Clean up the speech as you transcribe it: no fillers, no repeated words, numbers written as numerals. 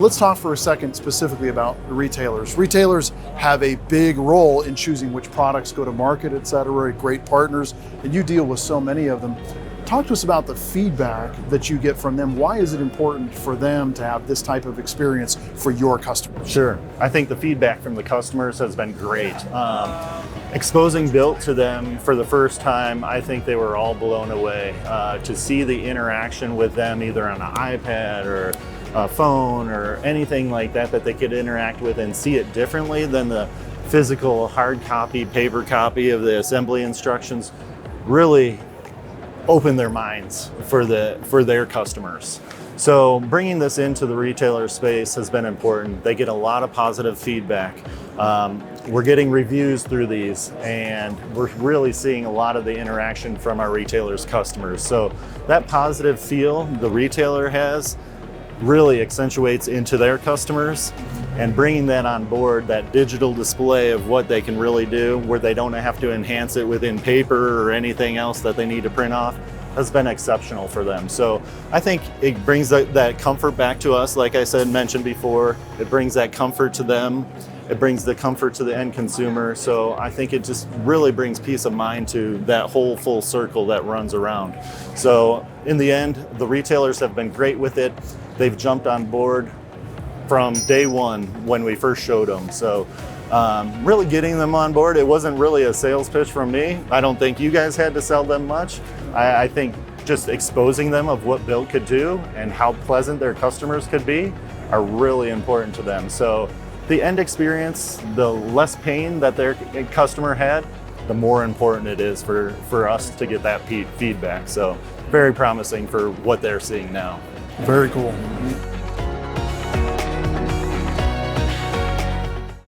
Let's talk for a second specifically about the retailers. Retailers have a big role in choosing which products go to market, et cetera, great partners, and you deal with so many of them. Talk to us about the feedback that you get from them. Why is it important for them to have this type of experience for your customers? Sure. I think the feedback from the customers has been great. Exposing BILT to them for the first time, I think they were all blown away. To see the interaction with them either on an iPad or a phone or anything like that they could interact with and see it differently than the physical hard copy, paper copy of the assembly instructions really opened their minds for their customers. So bringing this into the retailer space has been important. They get a lot of positive feedback. We're getting reviews through these, and we're really seeing a lot of the interaction from our retailers' customers. So that positive feel the retailer has really accentuates into their customers, and bringing that on board, that digital display of what they can really do, where they don't have to enhance it within paper or anything else that they need to print off, has been exceptional for them. So I think it brings that comfort back to us. Like I mentioned before, it brings that comfort to them. It brings the comfort to the end consumer. So I think it just really brings peace of mind to that whole full circle that runs around. So in the end, the retailers have been great with it. They've jumped on board from day one when we first showed them. So really getting them on board, it wasn't really a sales pitch from me. I don't think you guys had to sell them much. I think just exposing them of what BILT could do and how pleasant their customers could be are really important to them. So the end experience, the less pain that their customer had, the more important it is for us to get that feedback. So very promising for what they're seeing now. Very cool.